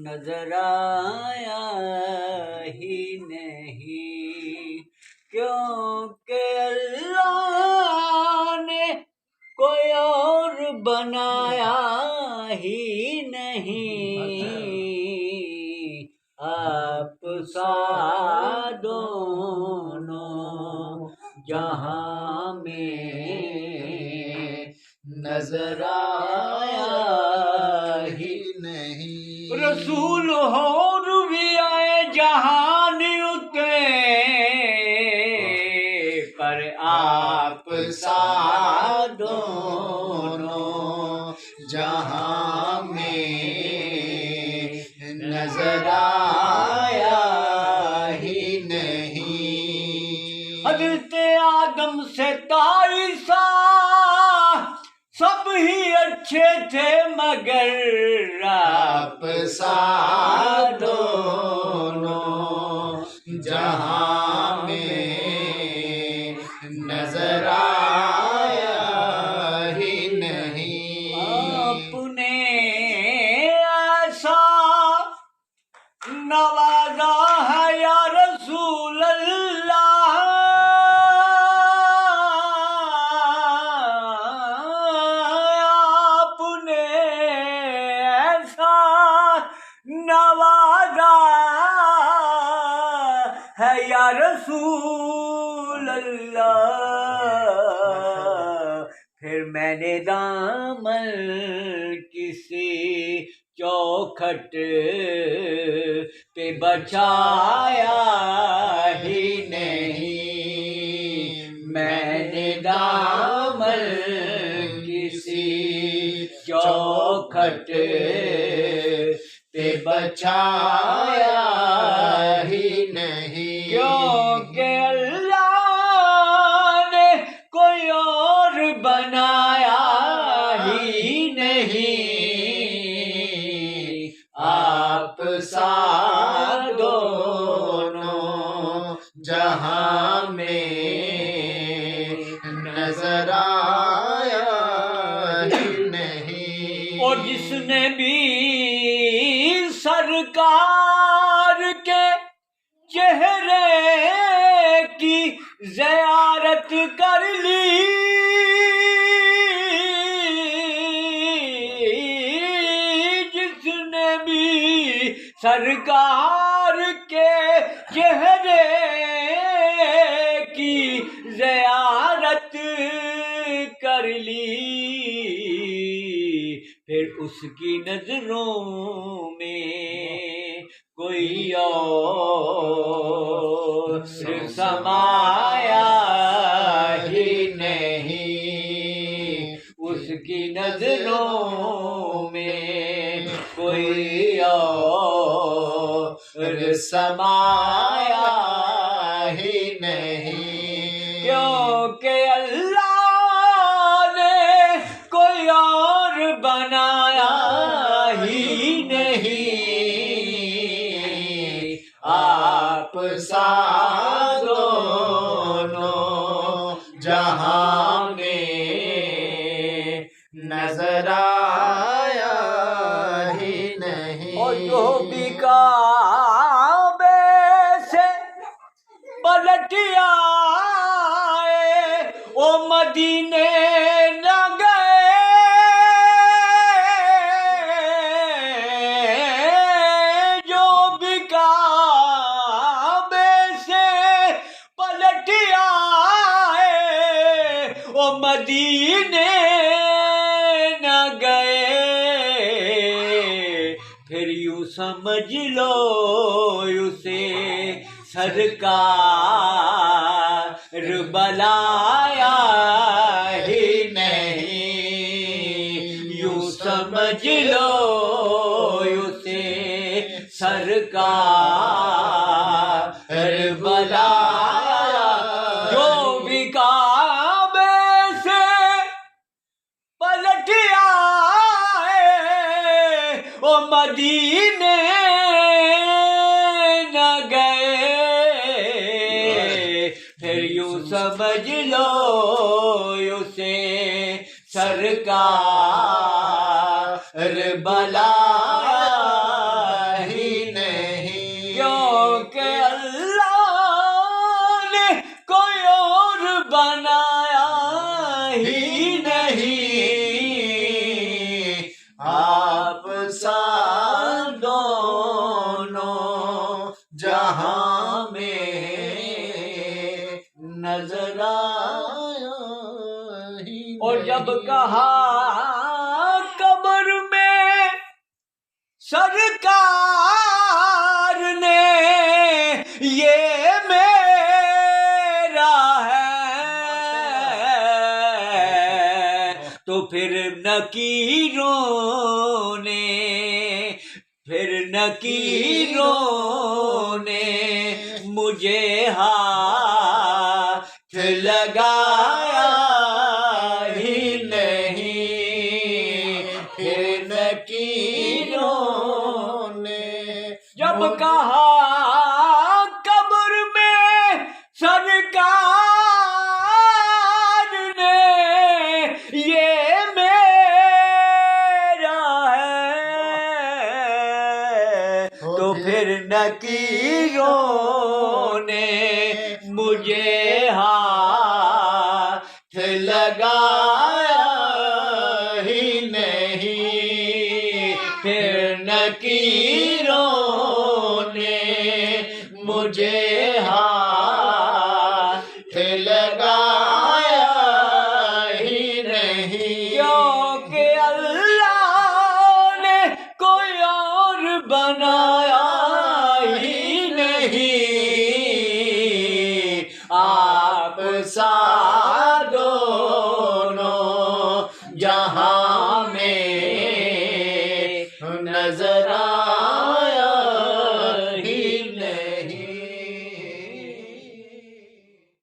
نظر آیا ہی نہیں، کیونکہ اللہ نے کوئی اور بنایا ہی نہیں، آپ سا دونوں جہاں میں نظر آیا ہی نہیں، رسول ہور بھی آئے جہان اترے، پر آپ سا دونوں جہاں میں نظر آیا ہی نہیں، حضرت آدم سے تا عیسیٰ سب ہی اچھے تھے، مگر آپ سا دونوں جہاں میں نظر آیا ہی نہیں، آپ نے ایسا نوازا ہے یا رسول اللہ، آپ نے ایسا نوازا ہے یا رسول اللہ، پھر میں نے دامن کسی چوکھٹ پہ بچایا ہی نہیں، میں نے دامن کسی چوکھٹ پہ بچایا ہی نہیں، کیونکہ اللہ نے کوئی اور بنایا ہی نہیں، آپ سا دونوں جہاں میں نظر آیا ہی نہیں، اور جس نے بھی سرکار کے چہرے کی زیارت کر لی، جس نے بھی سرکار کے چہرے کی زیارت کر لی، پھر اس کی نظروں میں کوئی اور سمایا ہی نہیں، اس کی نظروں میں کوئی اور سمایا ہی نہیں، کیونکہ اللہ نے کوئی اور بنایا ہی نہیں، آپ سا دونوں جہاں میں نظر آیا ہی نہیں، اور جو بھی کعبے سے پلٹ آئے وہ مدینے نہ گئے، جو بھی کعبے سے پلٹ آئے وہ مدینے نہ گئے، پھر یوں سمجھ لو اسے سرکار بلایا ہی نہیں، یوں سمجھ لو اسے سرکار بلایا، جو بھی کعبے سے پلٹ آئے وہ مدینے نہ گئے، پھر یوں سمجھ لو اسے سرکار کربلا ہی نہیں، کیونکہ اللہ نے کوئی اور بنایا ہی نہیں، آپ سا دونوں جہاں میں نظر آیا ہی نہیں۔ اور جب کہا قبر میں سرکار نے یہ میرا ہے، تو پھر نکیروں نے مجھے ہاتھ لگایا ہی نہیں، پھر نکیروں نے جب کہا قبر میں سرکار نے یہ میرا ہے، تو پھر نکیروں نے مجھے ہاتھ لگایا ہی نہیں، پھر نکیروں نے مجھے ہاتھ لگایا ہی نہیں، کیونکہ اللہ نے کوئی اور بنایا ہی نہیں، آپ سا دونوں جہاں میں نظر آ